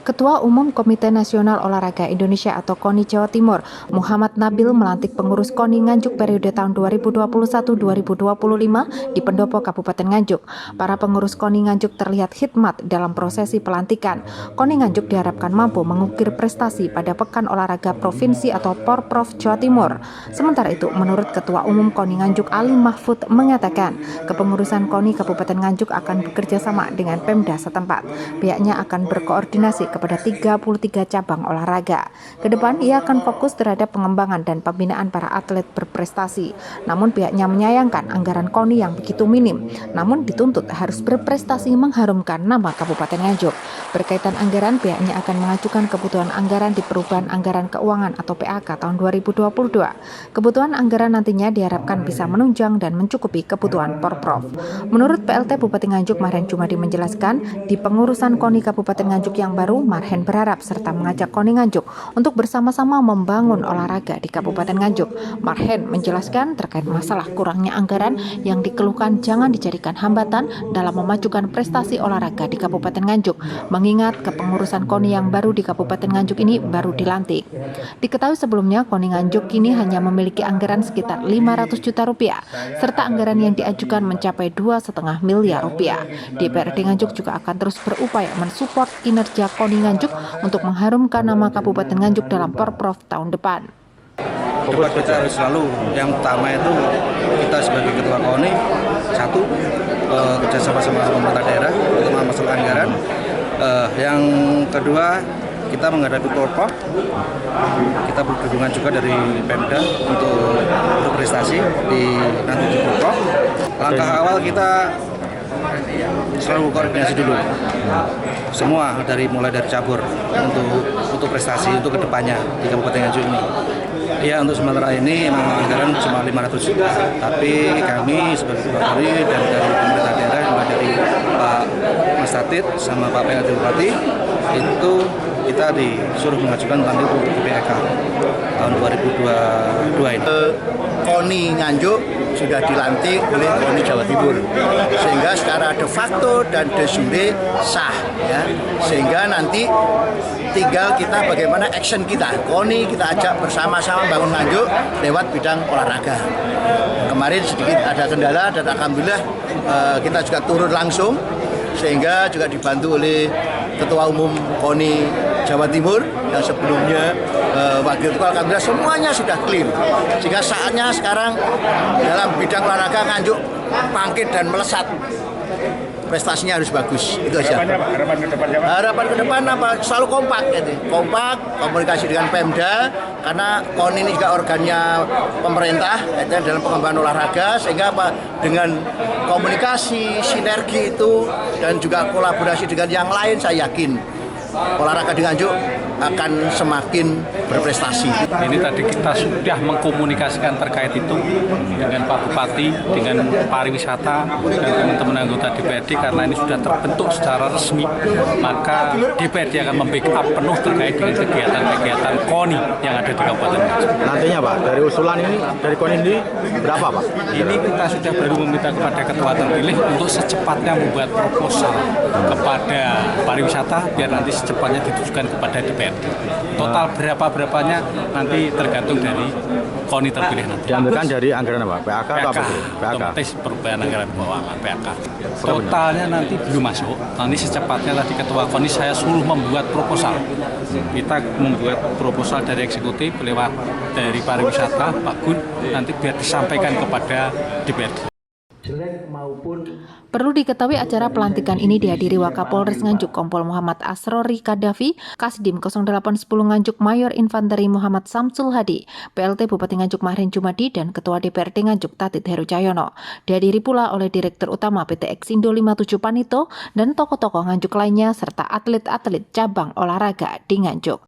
Ketua Umum Komite Nasional Olahraga Indonesia atau KONI Jawa Timur, Muhammad Nabil melantik pengurus KONI Nganjuk periode tahun 2021-2025 di Pendopo Kabupaten Nganjuk. Para pengurus KONI Nganjuk terlihat khidmat dalam prosesi pelantikan. KONI Nganjuk diharapkan mampu mengukir prestasi pada Pekan Olahraga Provinsi atau Porprov Jawa Timur. Sementara itu, menurut Ketua Umum KONI Nganjuk Ali Mahfud mengatakan, kepengurusan KONI Kabupaten Nganjuk akan bekerja sama dengan Pemda setempat. Pihaknya akan berkoordinasi kepada 33 cabang olahraga. Kedepan ia akan fokus terhadap pengembangan dan pembinaan para atlet berprestasi. Namun pihaknya menyayangkan anggaran KONI yang begitu minim, namun dituntut harus berprestasi mengharumkan nama Kabupaten Nganjuk. Berkaitan anggaran, pihaknya akan mengajukan kebutuhan anggaran di Perubahan Anggaran Keuangan atau PAK tahun 2022. Kebutuhan anggaran nantinya diharapkan bisa menunjang dan mencukupi kebutuhan Porprov. Menurut PLT Bupati Nganjuk Marhen Jumadi menjelaskan, di pengurusan KONI Kabupaten Nganjuk yang baru, Marhen berharap serta mengajak KONI Nganjuk untuk bersama-sama membangun olahraga di Kabupaten Nganjuk. Marhen menjelaskan terkait masalah kurangnya anggaran yang dikeluhkan jangan dijadikan hambatan dalam memajukan prestasi olahraga di Kabupaten Nganjuk, mengingat kepengurusan KONI yang baru di Kabupaten Nganjuk ini baru dilantik. Diketahui sebelumnya KONI Nganjuk kini hanya memiliki anggaran sekitar 500 juta rupiah, serta anggaran yang diajukan mencapai 2,5 miliar rupiah. DPRD Nganjuk juga akan terus berupaya mensupport kinerja KONI Nganjuk untuk mengharumkan nama Kabupaten Nganjuk dalam Porprov tahun depan. Fokus kita harus selalu, yang pertama itu kita sebagai ketua KONI, satu, kerjasama sama pemerintah daerah untuk masalah anggaran. Yang kedua, kita menghadapi Porprov, kita berdukungan juga dari Pemda untuk berprestasi di nanti di Porprov. Langkah awal kita selalu koordinasi dulu, semua mulai dari cabur untuk prestasi untuk kedepannya di Kabupaten Nganjuk ini. Ya, untuk sementara ini memang anggaran cuma 500 juta, tapi kami sebagai ketua KONI dan dari pemerintah daerah, mulai dari Pak Mas Tatid sama Pak PLT Bupati, itu kita disuruh mengajukan nanti untuk PAK tahun 2022 ini. KONI Nganjuk sudah dilantik oleh KONI Jawa Timur, sehingga secara de facto dan de jure sah, ya. Sehingga nanti tinggal kita bagaimana action kita. KONI kita ajak bersama-sama bangun Nganjuk lewat bidang olahraga. Kemarin sedikit ada kendala dan alhamdulillah kita juga turun langsung, sehingga juga dibantu oleh Ketua Umum KONI Jawa Timur yang sebelumnya Wakil Ketua, alhamdulillah semuanya sudah clear. Sehingga saatnya sekarang dalam bidang olahraga Nganjuk bangkit dan melesat. Prestasinya harus bagus, itu aja. Harapan ke depan apa? Selalu kompak, gitu. Kompak, komunikasi dengan Pemda, karena KONI ini juga organnya pemerintah dalam pengembangan olahraga, sehingga apa? Dengan komunikasi, sinergi itu, dan juga kolaborasi dengan yang lain, saya yakin olahraga di Nganjuk akan semakin berprestasi. Ini tadi kita sudah mengkomunikasikan terkait itu dengan Pak Bupati, dengan pariwisata dan teman-teman anggota DPRD, karena ini sudah terbentuk secara resmi, maka DPRD akan membackup penuh terkait dengan kegiatan-kegiatan KONI yang ada di Kabupaten Nganjuk. Nantinya Pak, dari usulan ini, dari KONI ini berapa Pak? Ini kita sudah baru meminta kepada ketua terpilih untuk secepatnya membuat proposal kepada pariwisata biar nanti secepatnya ditujukan kepada DPRD. Total berapa-berapanya nanti tergantung dari KONI terpilih nanti. Diambilkan dari anggaran apa? PAK atau apa? PAK. Otomatis perubahan anggaran keuangan PAK. Totalnya nanti belum masuk. Nanti secepatnya tadi ketua KONI saya suruh membuat proposal. Kita membuat proposal dari eksekutif lewat dari pariwisata Pak Gun, nanti biar disampaikan kepada DPRD. Perlu diketahui acara pelantikan ini dihadiri Wakapolres Nganjuk Kompol Muhammad Asrori Kadafi, Kasdim 0810 Nganjuk Mayor Infanteri Muhammad Samsul Hadi, PLT Bupati Nganjuk Marhen Jumadi, dan Ketua DPRD Nganjuk Tatid Heru Cahyono. Dihadiri pula oleh Direktur Utama PT Eksindo 57 Panito dan tokoh-tokoh Nganjuk lainnya serta atlet-atlet cabang olahraga di Nganjuk.